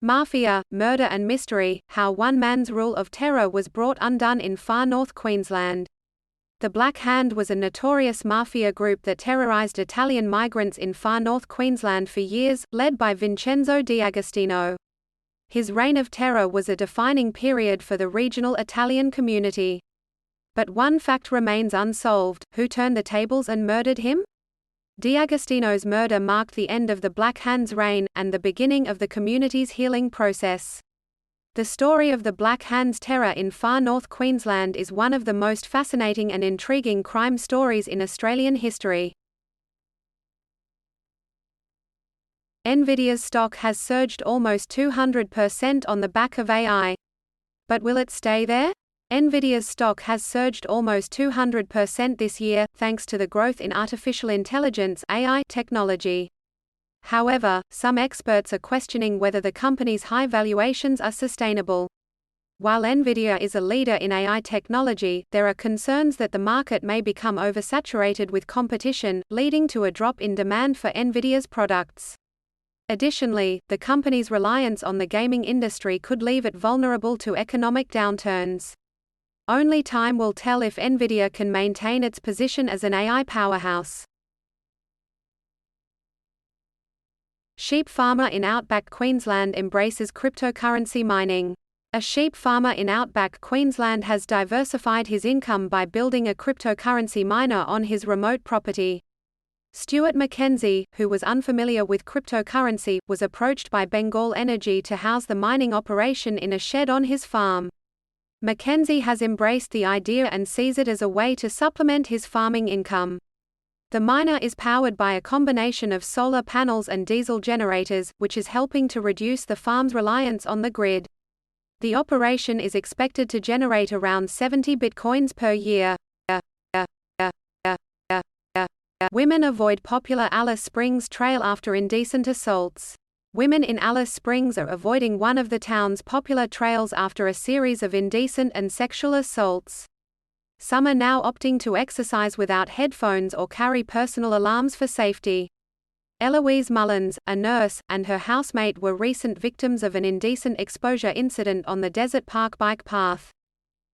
Mafia, Murder and Mystery: How One Man's Rule of Terror Was Brought Undone in Far North Queensland. The Black Hand was a notorious mafia group that terrorized Italian migrants in far north Queensland for years, led by Vincenzo D'Agostino. His reign of terror was a defining period for the regional Italian community. But one fact remains unsolved: who turned the tables and murdered him? D'Agostino's murder marked the end of the Black Hand's reign, and the beginning of the community's healing process. The story of the Black Hand's terror in far north Queensland is one of the most fascinating and intriguing crime stories in Australian history. Nvidia's stock has surged almost 200% on the back of AI. But will it stay there? Nvidia's stock has surged almost 200% this year, thanks to the growth in artificial intelligence (AI) technology. However, some experts are questioning whether the company's high valuations are sustainable. While Nvidia is a leader in AI technology, there are concerns that the market may become oversaturated with competition, leading to a drop in demand for Nvidia's products. Additionally, the company's reliance on the gaming industry could leave it vulnerable to economic downturns. Only time will tell if Nvidia can maintain its position as an AI powerhouse. Sheep farmer in outback Queensland embraces cryptocurrency mining. A sheep farmer in outback Queensland has diversified his income by building a cryptocurrency miner on his remote property. Stuart McKenzie, who was unfamiliar with cryptocurrency, was approached by Bengal Energy to house the mining operation in a shed on his farm. McKenzie has embraced the idea and sees it as a way to supplement his farming income. The miner is powered by a combination of solar panels and diesel generators, which is helping to reduce the farm's reliance on the grid. The operation is expected to generate around 70 bitcoins per year. Women avoid popular Alice Springs trail after indecent assaults. Women in Alice Springs are avoiding one of the town's popular trails after a series of indecent and sexual assaults. Some are now opting to exercise without headphones or carry personal alarms for safety. Eloise Mullins, a nurse, and her housemate were recent victims of an indecent exposure incident on the Desert Park bike path.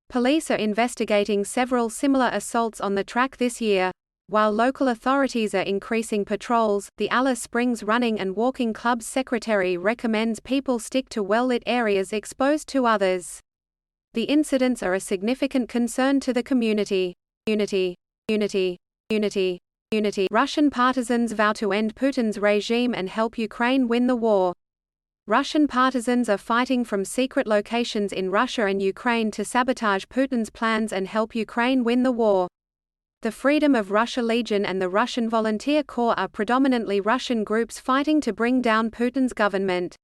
Police are investigating several similar assaults on the track this year. While local authorities are increasing patrols, the Alice Springs Running and Walking Club's secretary recommends people stick to well-lit areas exposed to others. The incidents are a significant concern to the community. Unity. Russian partisans vow to end Putin's regime and help Ukraine win the war. Russian partisans are fighting from secret locations in Russia and Ukraine to sabotage Putin's plans and help Ukraine win the war. The Freedom of Russia Legion and the Russian Volunteer Corps are predominantly Russian groups fighting to bring down Putin's government.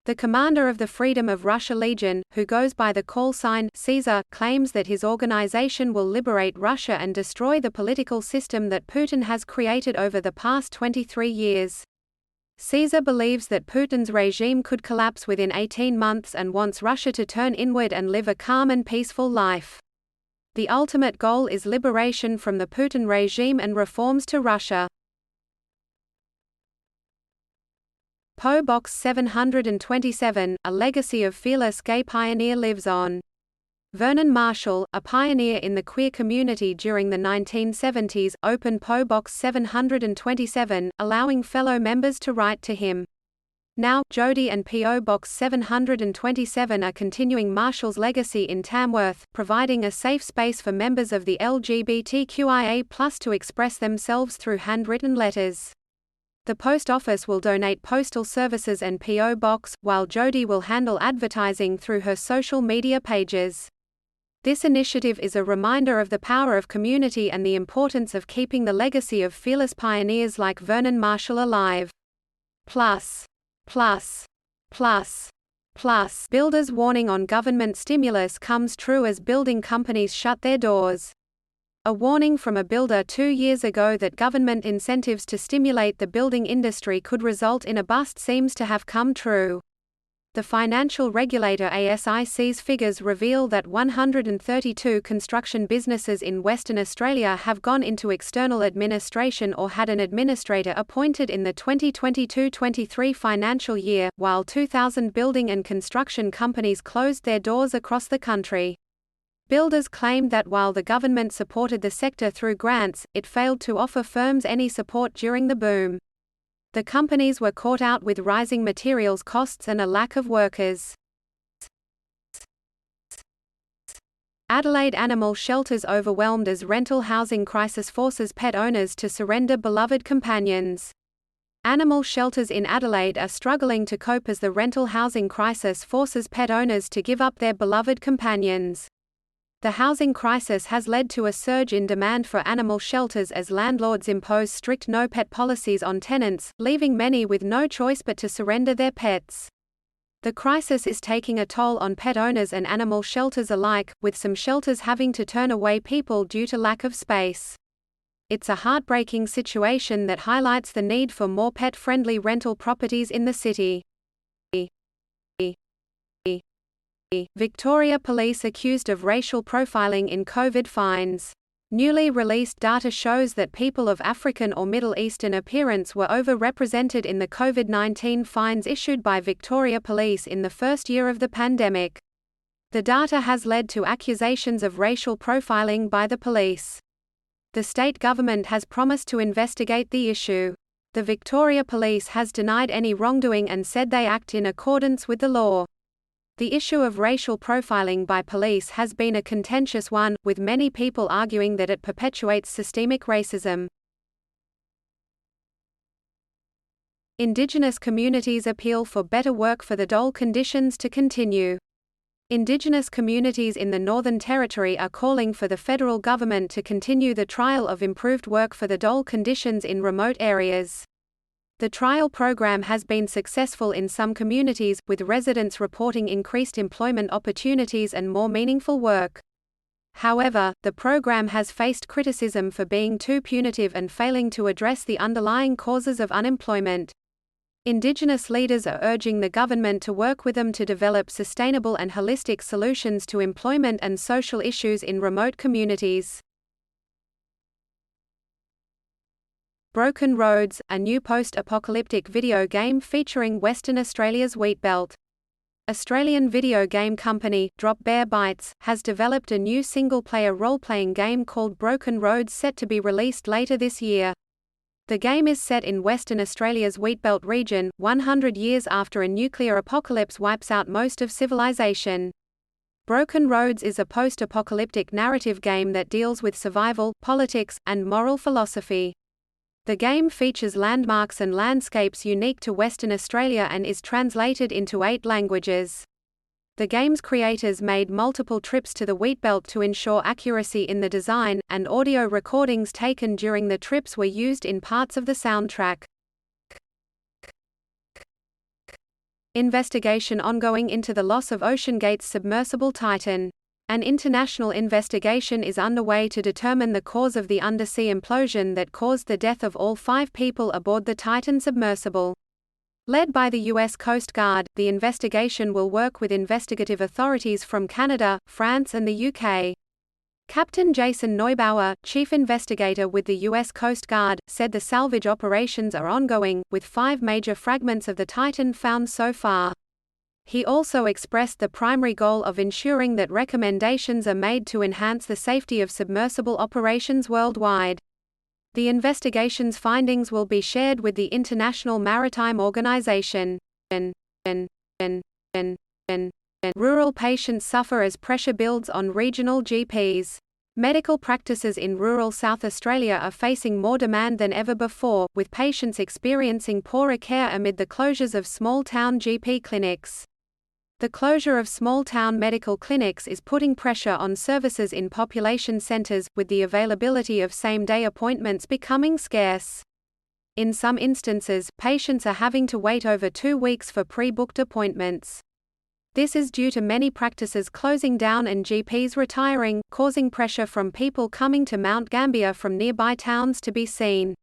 The commander of the Freedom of Russia Legion, who goes by the call sign Caesar, claims that his organization will liberate Russia and destroy the political system that Putin has created over the past 23 years. Caesar believes that Putin's regime could collapse within 18 months and wants Russia to turn inward and live a calm and peaceful life. The ultimate goal is liberation from the Putin regime and reforms to Russia. PO Box 727, a legacy of fearless gay pioneer lives on. Vernon Marshall, a pioneer in the queer community during the 1970s, opened PO Box 727, allowing fellow members to write to him. Now, Jody and PO Box 727 are continuing Marshall's legacy in Tamworth, providing a safe space for members of the LGBTQIA+ to express themselves through handwritten letters. The post office will donate postal services and PO Box, while Jody will handle advertising through her social media pages. This initiative is a reminder of the power of community and the importance of keeping the legacy of fearless pioneers like Vernon Marshall alive. Builders' warning on government stimulus comes true as building companies shut their doors. A warning from a builder 2 years ago that government incentives to stimulate the building industry could result in a bust seems to have come true. The financial regulator ASIC's figures reveal that 132 construction businesses in Western Australia have gone into external administration or had an administrator appointed in the 2022-23 financial year, while 2,000 building and construction companies closed their doors across the country. Builders claimed that while the government supported the sector through grants, it failed to offer firms any support during the boom. The companies were caught out with rising materials costs and a lack of workers. Adelaide animal shelters overwhelmed as rental housing crisis forces pet owners to surrender beloved companions. Animal shelters in Adelaide are struggling to cope as the rental housing crisis forces pet owners to give up their beloved companions. The housing crisis has led to a surge in demand for animal shelters as landlords impose strict no-pet policies on tenants, leaving many with no choice but to surrender their pets. The crisis is taking a toll on pet owners and animal shelters alike, with some shelters having to turn away people due to lack of space. It's a heartbreaking situation that highlights the need for more pet-friendly rental properties in the city. Victoria Police accused of racial profiling in COVID fines. Newly released data shows that people of African or Middle Eastern appearance were overrepresented in the COVID-19 fines issued by Victoria Police in the first year of the pandemic. The data has led to accusations of racial profiling by the police. The state government has promised to investigate the issue. The Victoria Police has denied any wrongdoing and said they act in accordance with the law. The issue of racial profiling by police has been a contentious one, with many people arguing that it perpetuates systemic racism. Indigenous communities appeal for better work for the dole conditions to continue. Indigenous communities in the Northern Territory are calling for the federal government to continue the trial of improved work for the dole conditions in remote areas. The trial program has been successful in some communities, with residents reporting increased employment opportunities and more meaningful work. However, the program has faced criticism for being too punitive and failing to address the underlying causes of unemployment. Indigenous leaders are urging the government to work with them to develop sustainable and holistic solutions to employment and social issues in remote communities. Broken Roads, a new post-apocalyptic video game featuring Western Australia's wheatbelt. Australian video game company, Drop Bear Bytes, has developed a new single-player role-playing game called Broken Roads set to be released later this year. The game is set in Western Australia's wheatbelt region, 100 years after a nuclear apocalypse wipes out most of civilization. Broken Roads is a post-apocalyptic narrative game that deals with survival, politics, and moral philosophy. The game features landmarks and landscapes unique to Western Australia and is translated into 8 languages. The game's creators made multiple trips to the wheatbelt to ensure accuracy in the design, and audio recordings taken during the trips were used in parts of the soundtrack. Investigation ongoing into the loss of OceanGate's submersible Titan. An international investigation is underway to determine the cause of the undersea implosion that caused the death of all 5 people aboard the Titan submersible. Led by the U.S. Coast Guard, the investigation will work with investigative authorities from Canada, France and the UK. Captain Jason Neubauer, chief investigator with the U.S. Coast Guard, said the salvage operations are ongoing, with 5 major fragments of the Titan found so far. He also expressed the primary goal of ensuring that recommendations are made to enhance the safety of submersible operations worldwide. The investigation's findings will be shared with the International Maritime Organization. Rural patients suffer as pressure builds on regional GPs. Medical practices in rural South Australia are facing more demand than ever before, with patients experiencing poorer care amid the closures of small-town GP clinics. The closure of small-town medical clinics is putting pressure on services in population centres, with the availability of same-day appointments becoming scarce. In some instances, patients are having to wait over 2 weeks for pre-booked appointments. This is due to many practices closing down and GPs retiring, causing pressure from people coming to Mount Gambier from nearby towns to be seen.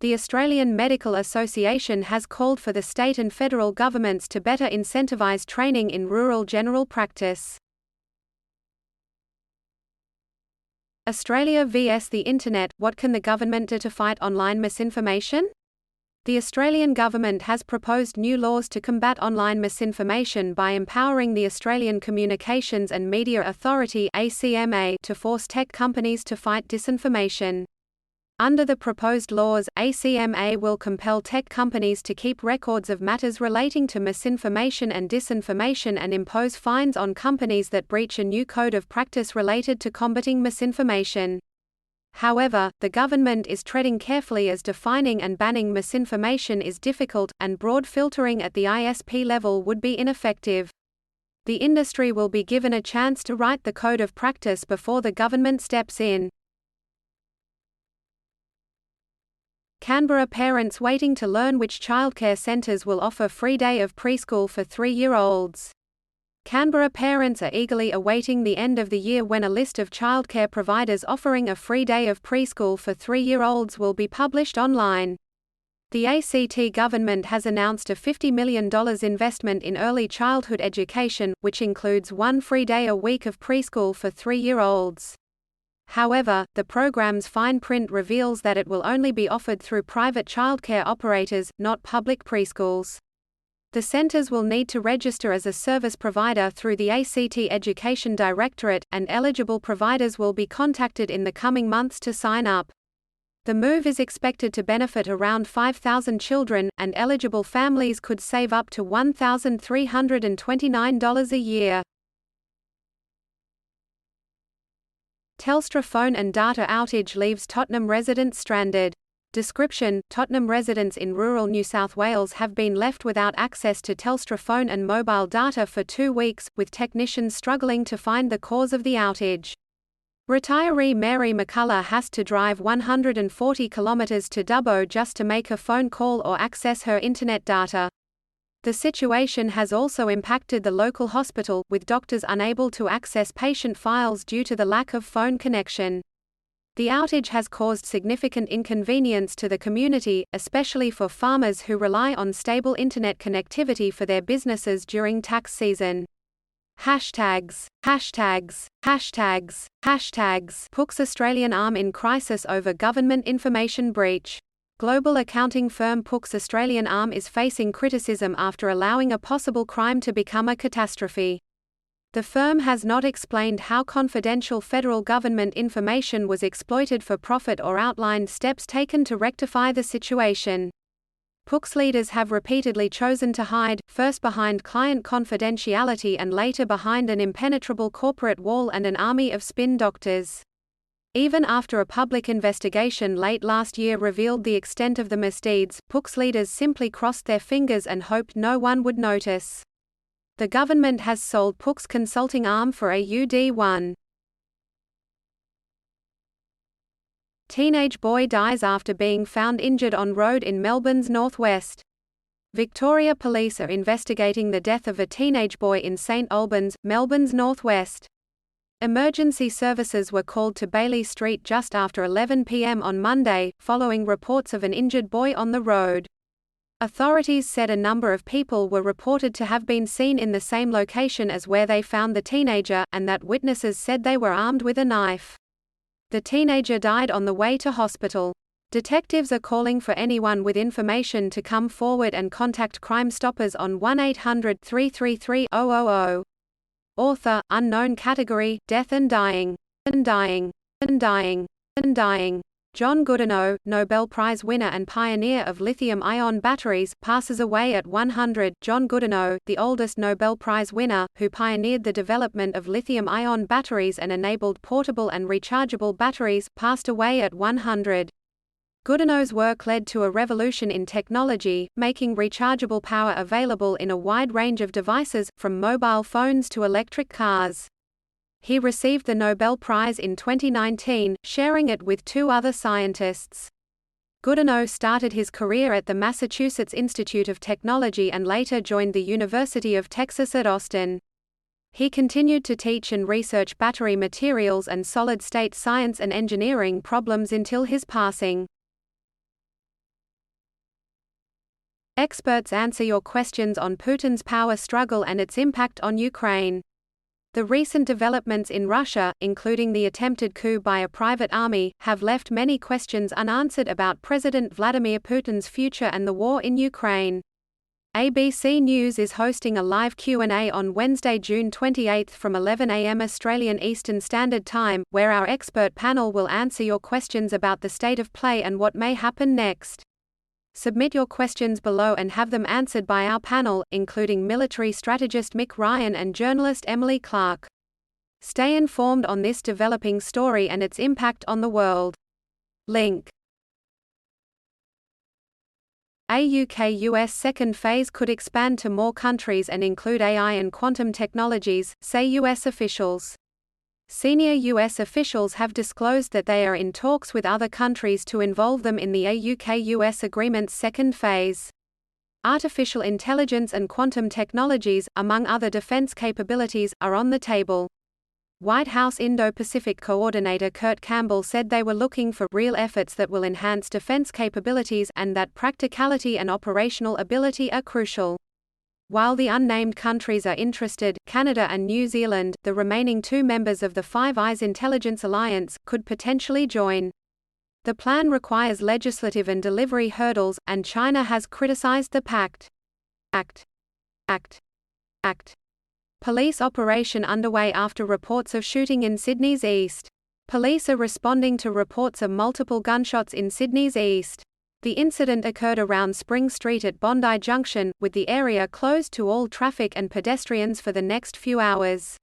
The Australian Medical Association has called for the state and federal governments to better incentivise training in rural general practice. Australia vs the Internet – what can the government do to fight online misinformation? The Australian government has proposed new laws to combat online misinformation by empowering the Australian Communications and Media Authority (ACMA) to force tech companies to fight disinformation. Under the proposed laws, ACMA will compel tech companies to keep records of matters relating to misinformation and disinformation and impose fines on companies that breach a new code of practice related to combating misinformation. However, the government is treading carefully as defining and banning misinformation is difficult, and broad filtering at the ISP level would be ineffective. The industry will be given a chance to write the code of practice before the government steps in. Canberra parents waiting to learn which childcare centres will offer free day of preschool for 3-year-olds. Canberra parents are eagerly awaiting the end of the year when a list of childcare providers offering a free day of preschool for 3-year-olds will be published online. The ACT government has announced a $50 million investment in early childhood education, which includes one free day a week of preschool for 3-year-olds. However, the program's fine print reveals that it will only be offered through private childcare operators, not public preschools. The centres will need to register as a service provider through the ACT Education Directorate, and eligible providers will be contacted in the coming months to sign up. The move is expected to benefit around 5,000 children, and eligible families could save up to $1,329 a year. Telstra phone and data outage leaves Tottenham residents stranded. Description: Tottenham residents in rural New South Wales have been left without access to Telstra phone and mobile data for 2 weeks, with technicians struggling to find the cause of the outage. Retiree Mary McCullough has to drive 140 kilometres to Dubbo just to make a phone call or access her internet data. The situation has also impacted the local hospital, with doctors unable to access patient files due to the lack of phone connection. The outage has caused significant inconvenience to the community, especially for farmers who rely on stable internet connectivity for their businesses during tax season. Hashtags. Puks Australian arm in crisis over government information breach. Global accounting firm Puks Australian arm is facing criticism after allowing a possible crime to become a catastrophe. The firm has not explained how confidential federal government information was exploited for profit or outlined steps taken to rectify the situation. Puks leaders have repeatedly chosen to hide, first behind client confidentiality and later behind an impenetrable corporate wall and an army of spin doctors. Even after a public investigation late last year revealed the extent of the misdeeds, Puks leaders simply crossed their fingers and hoped no one would notice. The government has sold Puks consulting arm for AUD1. Teenage boy dies after being found injured on road in Melbourne's northwest. Victoria Police are investigating the death of a teenage boy in St Albans, Melbourne's northwest. Emergency services were called to Bailey Street just after 11 p.m. on Monday, following reports of an injured boy on the road. Authorities said a number of people were reported to have been seen in the same location as where they found the teenager, and that witnesses said they were armed with a knife. The teenager died on the way to hospital. Detectives are calling for anyone with information to come forward and contact Crime Stoppers on 1-800-333-000. Author, unknown category, death and dying. John Goodenough, Nobel Prize winner and pioneer of lithium-ion batteries, passes away at 100. John Goodenough, the oldest Nobel Prize winner, who pioneered the development of lithium-ion batteries and enabled portable and rechargeable batteries, passed away at 100. Goodenough's work led to a revolution in technology, making rechargeable power available in a wide range of devices, from mobile phones to electric cars. He received the Nobel Prize in 2019, sharing it with 2 other scientists. Goodenough started his career at the Massachusetts Institute of Technology and later joined the University of Texas at Austin. He continued to teach and research battery materials and solid-state science and engineering problems until his passing. Experts answer your questions on Putin's power struggle and its impact on Ukraine. The recent developments in Russia, including the attempted coup by a private army, have left many questions unanswered about President Vladimir Putin's future and the war in Ukraine. ABC News is hosting a live Q&A on Wednesday, June 28 from 11 a.m. Australian Eastern Standard Time, where our expert panel will answer your questions about the state of play and what may happen next. Submit your questions below and have them answered by our panel, including military strategist Mick Ryan and journalist Emily Clark. Stay informed on this developing story and its impact on the world. Link. A UK-US second phase could expand to more countries and include AI and quantum technologies, say US officials. Senior U.S. officials have disclosed that they are in talks with other countries to involve them in the UK-US agreement's second phase. Artificial intelligence and quantum technologies, among other defense capabilities, are on the table. White House Indo-Pacific Coordinator Kurt Campbell said they were looking for real efforts that will enhance defense capabilities and that practicality and operational ability are crucial. While the unnamed countries are interested, Canada and New Zealand, the remaining two members of the Five Eyes Intelligence Alliance, could potentially join. The plan requires legislative and delivery hurdles, and China has criticized the pact. Police operation underway after reports of shooting in Sydney's east. Police are responding to reports of multiple gunshots in Sydney's east. The incident occurred around Spring Street at Bondi Junction, with the area closed to all traffic and pedestrians for the next few hours.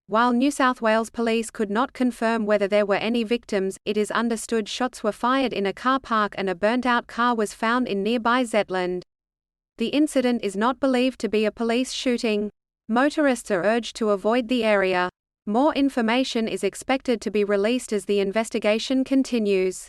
While New South Wales Police could not confirm whether there were any victims, it is understood shots were fired in a car park and a burnt-out car was found in nearby Zetland. The incident is not believed to be a police shooting. Motorists are urged to avoid the area. More information is expected to be released as the investigation continues.